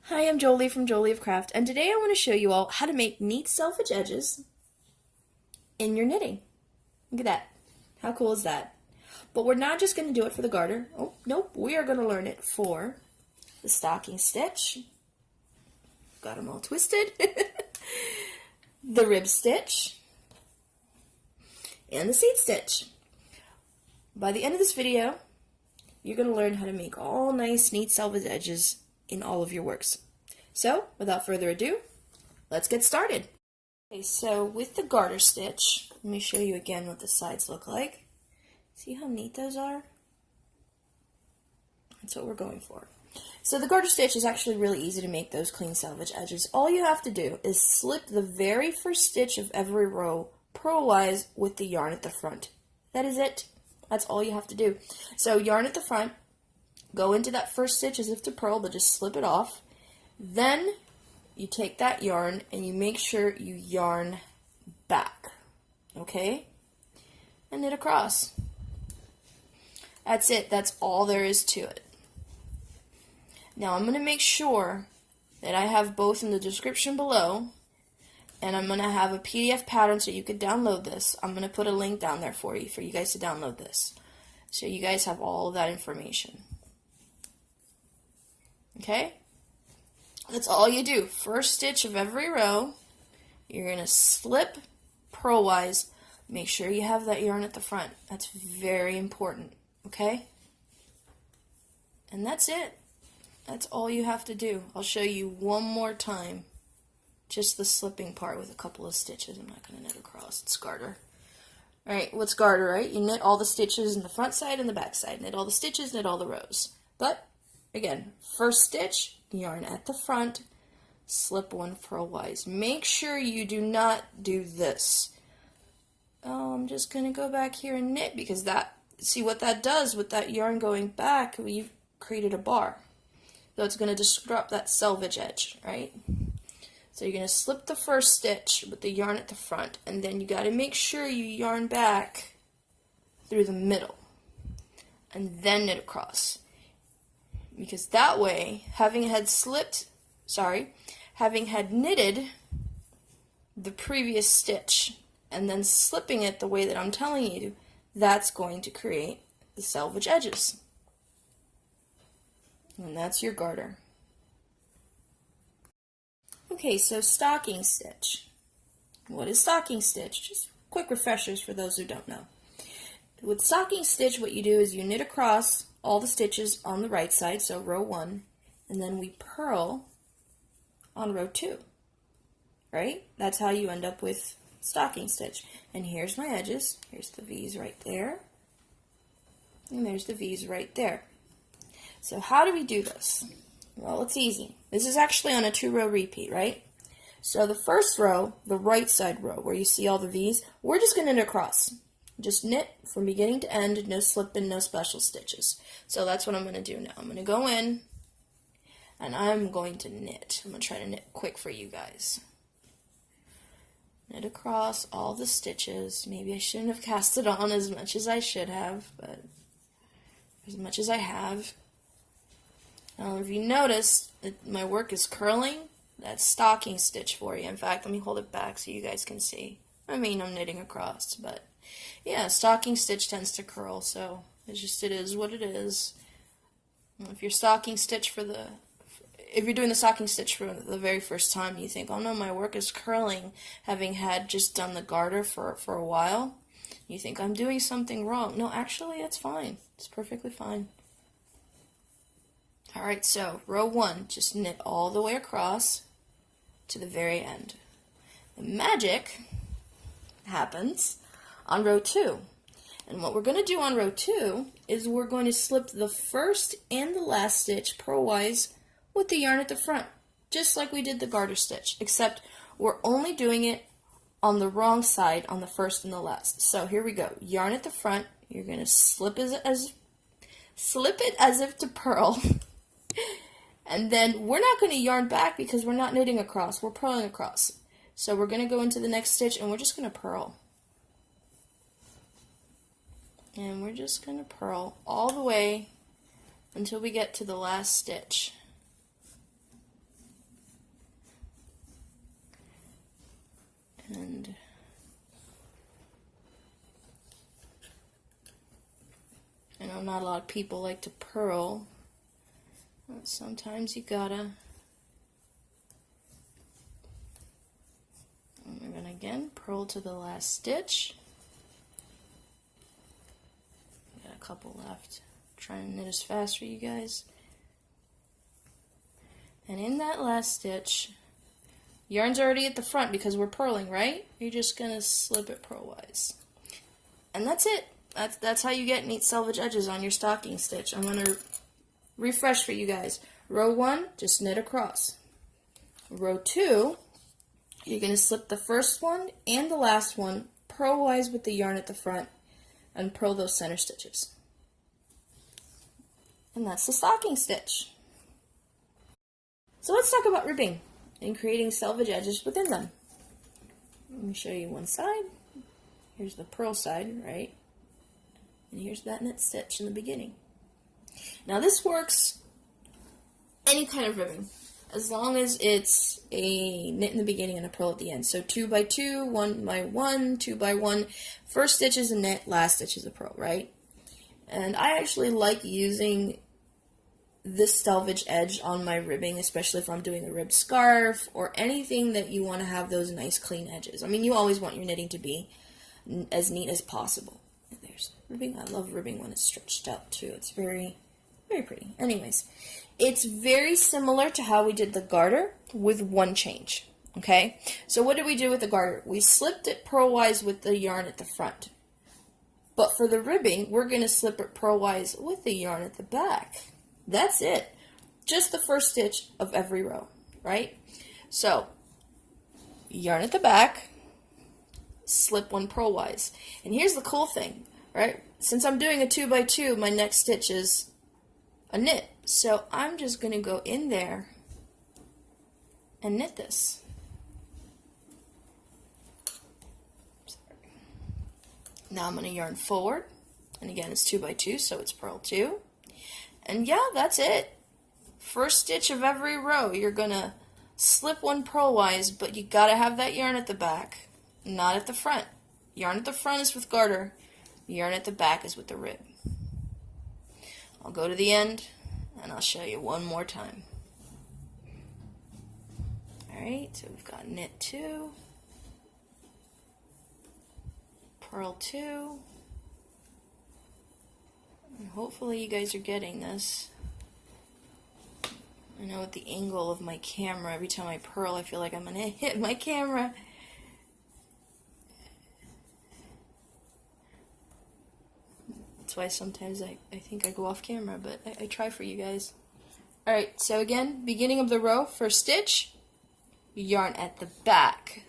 Hi, I'm Jolie from Jolie of Craft, and today I want to show you all how to make neat selvedge edges in your knitting. Look at that. How cool is that? But we're not just going to do it for the garter. Oh, nope. We are going to learn it for the stocking stitch. Got them all twisted. The rib stitch. And the seat stitch. By the end of this video, you're going to learn how to make all nice, neat selvage edges in all of your works. So, without further ado, let's get started. Okay, so with the garter stitch, let me show you again what the sides look like. See how neat those are? That's what we're going for. So the garter stitch is actually really easy to make those clean selvage edges. All you have to do is slip the very first stitch of every row purlwise with the yarn at the front. That is it. That's all you have to do. So yarn at the front, go into that first stitch as if to purl, but just slip it off. Then you take that yarn and you make sure you yarn back, okay? And knit across. That's it. That's all there is to it. Now I'm going to make sure that I have both in the description below, and I'm going to have a PDF pattern so you could download this. I'm going to put a link down there for you guys to download this, so you guys have all of that information. Okay? That's all you do. First stitch of every row, you're going to slip purlwise. Make sure you have that yarn at the front. That's very important. Okay? And that's it. That's all you have to do. I'll show you one more time. Just the slipping part with a couple of stitches. I'm not going to knit across. It's garter. Alright, what's garter, right? You knit all the stitches in the front side and the back side. Knit all the stitches, knit all the rows. But again, first stitch, yarn at the front, slip one purlwise. Make sure you do not do this. Oh, I'm just going to go back here and knit because that, see what that does with that yarn going back, we've created a bar. So it's going to disrupt that selvage edge, right? So you're going to slip the first stitch with the yarn at the front, and then you got to make sure you yarn back through the middle, and then knit across. Because that way, having had knitted the previous stitch and then slipping it the way that I'm telling you, that's going to create the selvage edges. And that's your garter. Okay, so stocking stitch. What is stocking stitch? Just quick refreshers for those who don't know. With stocking stitch, what you do is you knit across all the stitches on the right side, so row 1, and then we purl on row 2, right? That's how you end up with stocking stitch. And here's my edges. Here's the V's right there, and there's the V's right there. So how do we do this? Well, it's easy. This is actually on a 2-row repeat, right? So the first row, the right side row, where you see all the V's, we're just going to knit across. Just knit from beginning to end, no slipping, no special stitches. So that's what I'm going to do now. I'm going to go in, and I'm going to knit. I'm going to try to knit quick for you guys. Knit across all the stitches. Maybe I shouldn't have cast it on as much as I should have, but as much as I have. Now, if you notice that my work is curling, that's stocking stitch for you. In fact, let me hold it back so you guys can see. I mean, I'm knitting across, but yeah, stocking stitch tends to curl, so it is what it is. If you're if you're doing the stocking stitch for the very first time, you think, oh no, my work is curling, having had just done the garter for a while, you think I'm doing something wrong. No, actually, it's fine. It's perfectly fine. Alright, so row 1, just knit all the way across to the very end. The magic happens on row 2. And what we're going to do on row 2 is we're going to slip the first and the last stitch purlwise with the yarn at the front, just like we did the garter stitch, except we're only doing it on the wrong side on the first and the last. So here we go. Yarn at the front, you're going to slip it as if to purl. And then we're not going to yarn back because we're not knitting across, we're purling across. So we're going to go into the next stitch and we're just going to purl. And we're just going to purl all the way until we get to the last stitch. And I know not a lot of people like to purl, but sometimes you gotta. And we're gonna again purl to the last stitch. Got a couple left. Trying to knit as fast for you guys. And in that last stitch, yarn's already at the front because we're purling, right? You're just gonna slip it purlwise. And that's it. That's how you get neat selvage edges on your stocking stitch. I'm gonna refresh for you guys. Row 1, just knit across. Row 2, you're gonna slip the first one and the last one purlwise with the yarn at the front and purl those center stitches. And that's the stocking stitch. So let's talk about ribbing and creating selvage edges within them. Let me show you one side. Here's the purl side, right? And here's that knit stitch in the beginning. Now this works any kind of ribbing, as long as it's a knit in the beginning and a purl at the end. So 2 by 2, 1 by 1, 2 by 1. First stitch is a knit, last stitch is a purl, right? And I actually like using this selvage edge on my ribbing, especially if I'm doing a ribbed scarf or anything that you want to have those nice clean edges. I mean, you always want your knitting to be as neat as possible. There's ribbing. I love ribbing when it's stretched out too. It's very, very pretty. Anyways, it's very similar to how we did the garter with one change. Okay, so what did we do with the garter? We slipped it purlwise with the yarn at the front. But for the ribbing, we're going to slip it purlwise with the yarn at the back. That's it. Just the first stitch of every row, right? So, yarn at the back, slip one purlwise. And here's the cool thing, right? Since I'm doing a 2 by 2, my next stitch is a knit. So I'm just going to go in there and knit this. Now I'm going to yarn forward, and again it's 2 by 2, so it's purl 2. And yeah, that's it. First stitch of every row, you're going to slip one purlwise, but you got to have that yarn at the back, not at the front. Yarn at the front is with garter, yarn at the back is with the rib. I'll go to the end, and I'll show you one more time. Alright, so we've got knit 2. Purl 2, and hopefully you guys are getting this. I know with the angle of my camera, every time I purl I feel like I'm going to hit my camera. That's why sometimes I think I go off camera, but I try for you guys. Alright, so again, beginning of the row, first stitch, yarn at the back.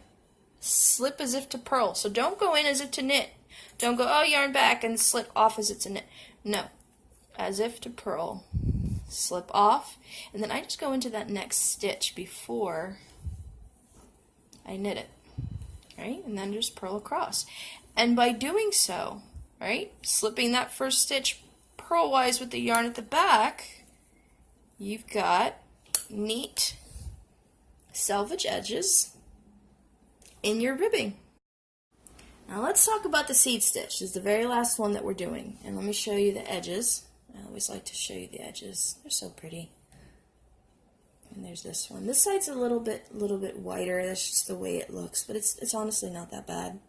Slip as if to purl. So don't go in as if to knit. Don't go, oh, yarn back and slip off as if to knit. No. As if to purl. Slip off. And then I just go into that next stitch before I knit it. Right? And then just purl across. And by doing so, right, slipping that first stitch purlwise with the yarn at the back, you've got neat selvage edges in your ribbing. Now let's talk about the seed stitch. This is the very last one that we're doing. And let me show you the edges. I always like to show you the edges. They're so pretty. And there's this one. This side's a little bit wider. That's just the way it looks, but it's honestly not that bad.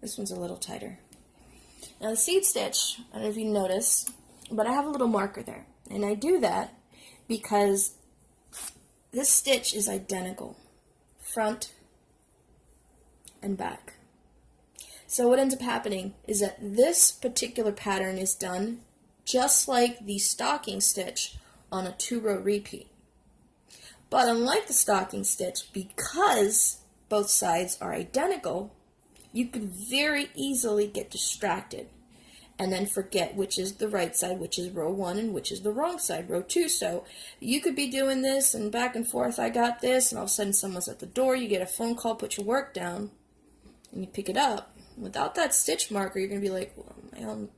This one's a little tighter. Now the seed stitch, I don't know if you notice, but I have a little marker there. And I do that because this stitch is identical. Front and back. So what ends up happening is that this particular pattern is done just like the stocking stitch on a 2-row repeat. But unlike the stocking stitch, because both sides are identical, you can very easily get distracted and then forget which is the right side, which is row 1, and which is the wrong side, row 2. So you could be doing this and back and forth, I got this, and all of a sudden someone's at the door, you get a phone call, put your work down, and you pick it up. Without that stitch marker, you're going to be like, well, am I on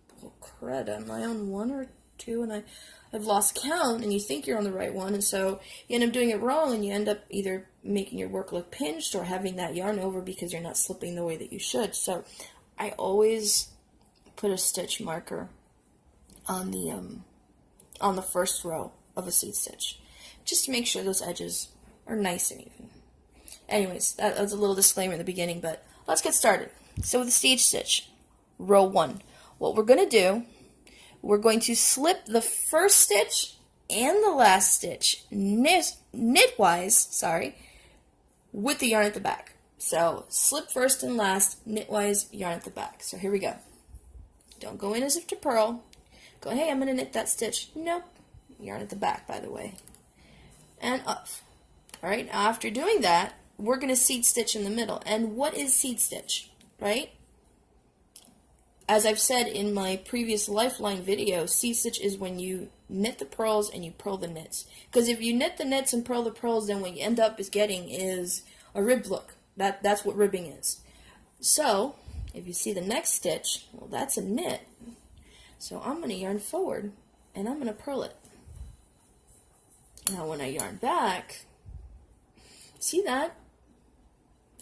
crud? Am I on 1 or 2, and I've lost count, and you think you're on the right one, and so you end up doing it wrong, and you end up either making your work look pinched or having that yarn over because you're not slipping the way that you should. So I always put a stitch marker on the first row of a seed stitch, just to make sure those edges are nice and even. Anyways, that was a little disclaimer in the beginning, but let's get started. So with the seed stitch, row 1, what we're going to do, we're going to slip the first stitch and the last stitch knitwise, with the yarn at the back. So slip first and last, knitwise, yarn at the back. So here we go. Don't go in as if to purl. Go, hey, I'm going to knit that stitch. Nope. Yarn at the back, by the way. And up. Alright, after doing that, we're going to seed stitch in the middle. And what is seed stitch, right? As I've said in my previous Lifeline video, seed stitch is when you knit the purls and you purl the knits. Because if you knit the knits and purl the purls, then what you end up getting is a ribbed look. That's what ribbing is. So, if you see the next stitch, well, that's a knit. So I'm going to yarn forward and I'm going to purl it. Now when I yarn back, see that?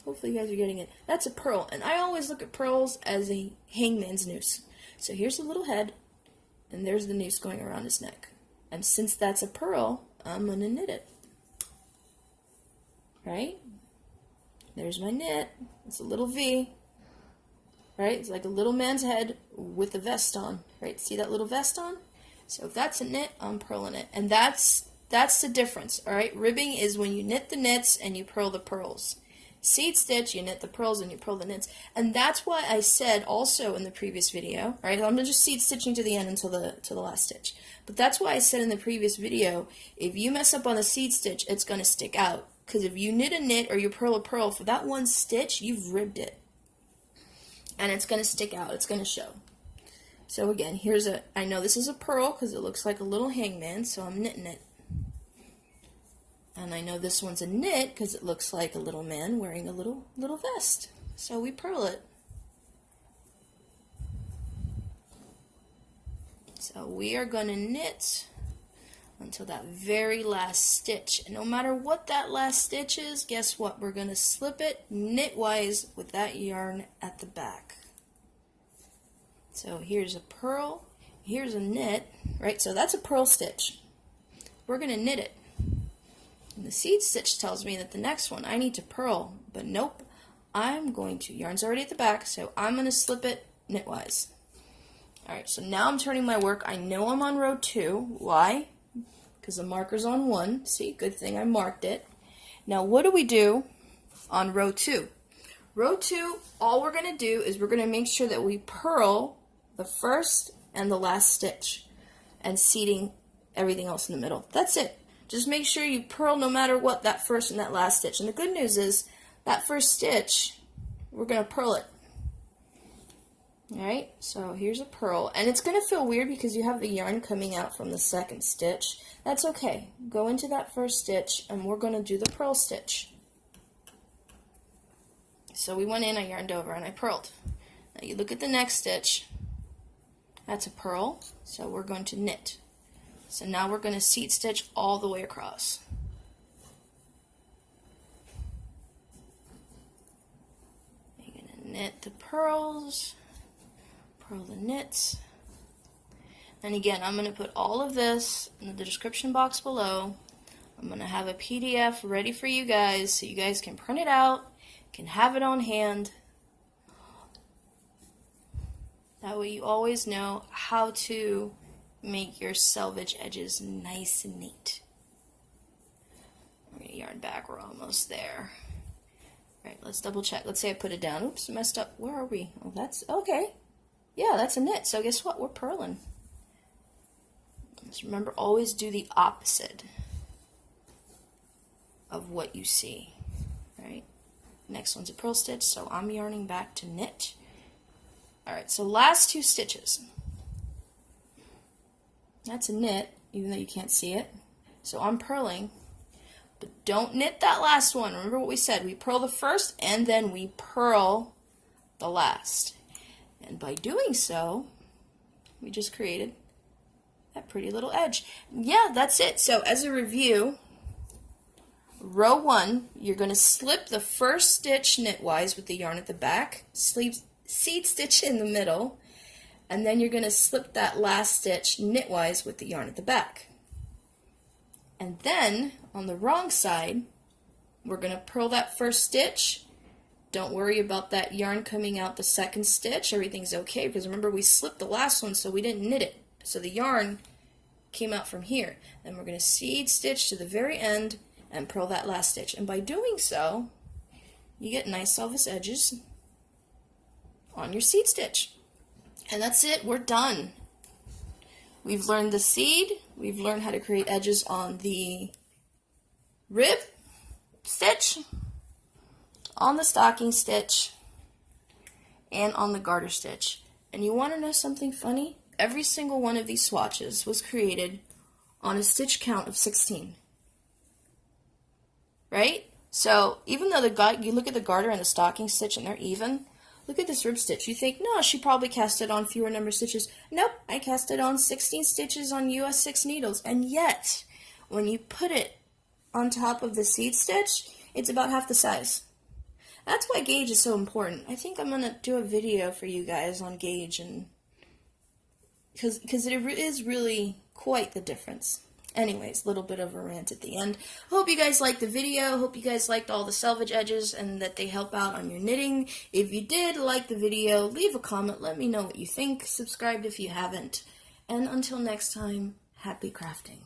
Hopefully you guys are getting it. That's a purl, and I always look at purls as a hangman's noose. So here's the little head, and there's the noose going around his neck. And since that's a purl, I'm going to knit it. Right? There's my knit. It's a little V. Right? It's like a little man's head with a vest on. Right? See that little vest on? So if that's a knit, I'm purling it. And that's the difference. Alright? Ribbing is when you knit the knits and you purl the purls. Seed stitch, you knit the purls and you purl the knits. And that's why I said also in the previous video, right? I'm just seed stitching to the end until the last stitch. But that's why I said in the previous video, if you mess up on the seed stitch, it's going to stick out. Because if you knit a knit or you purl a purl, for that one stitch, you've ribbed it. And it's going to stick out. It's going to show. So again, I know this is a purl because it looks like a little hangman, so I'm knitting it. And I know this one's a knit because it looks like a little man wearing a little vest. So we purl it. So we are going to knit until that very last stitch. And no matter what that last stitch is, guess what? We're going to slip it knitwise with that yarn at the back. So here's a purl, here's a knit, right? So that's a purl stitch. We're going to knit it. And the seed stitch tells me that the next one I need to purl, but nope, I'm going to, yarn's already at the back, so I'm going to slip it knitwise. Alright, so now I'm turning my work. I know I'm on row 2. Why? Because the marker's on 1. See, good thing I marked it. Now what do we do on row 2? Row 2, all we're going to do is we're going to make sure that we purl the first and the last stitch and seeding everything else in the middle. That's it. Just make sure you purl no matter what that first and that last stitch. And the good news is that first stitch, we're going to purl it. Alright, so here's a purl. And it's going to feel weird because you have the yarn coming out from the second stitch. That's okay. Go into that first stitch and we're going to do the purl stitch. So we went in, I yarned over, and I purled. Now you look at the next stitch. That's a purl, so we're going to knit. So now we're going to seed stitch all the way across. You're going to knit the purls, purl the knits. And again, I'm going to put all of this in the description box below. I'm going to have a PDF ready for you guys so you guys can print it out, can have it on hand. That way you always know how to make your selvage edges nice and neat. I'm going to yarn back, we're almost there. Alright, let's double check. Let's say I put it down. Oops, messed up. Where are we? Oh, that's, okay. Yeah, that's a knit. So guess what? We're purling. Just remember, always do the opposite of what you see. Right? Next one's a purl stitch, so I'm yarning back to knit. Alright, so last 2 stitches. That's a knit, even though you can't see it. So I'm purling, but don't knit that last one. Remember what we said. We purl the first, and then we purl the last. And by doing so, we just created that pretty little edge. Yeah, that's it. So as a review, row 1, you're going to slip the first stitch knitwise with the yarn at the back, seed stitch in the middle, and then you're going to slip that last stitch knitwise with the yarn at the back. And then on the wrong side, we're going to purl that first stitch. Don't worry about that yarn coming out the second stitch. Everything's okay, because remember we slipped the last one so we didn't knit it. So the yarn came out from here. Then we're going to seed stitch to the very end and purl that last stitch. And by doing so, you get nice selvage edges on your seed stitch. And that's it, we're done. We've learned the seed, we've learned how to create edges on the rib stitch, on the stocking stitch, and on the garter stitch. And you want to know something funny? Every single one of these swatches was created on a stitch count of 16. Right? So even though you look at the garter and the stocking stitch and they're even, look at this rib stitch. You think, no, she probably cast it on fewer number of stitches. Nope, I cast it on 16 stitches on US 6 needles. And yet, when you put it on top of the seed stitch, it's about half the size. That's why gauge is so important. I think I'm going to do a video for you guys on gauge, and because it is really quite the difference. Anyways, a little bit of a rant at the end. Hope you guys liked the video. Hope you guys liked all the selvage edges and that they help out on your knitting. If you did like the video, leave a comment. Let me know what you think. Subscribe if you haven't. And until next time, happy crafting.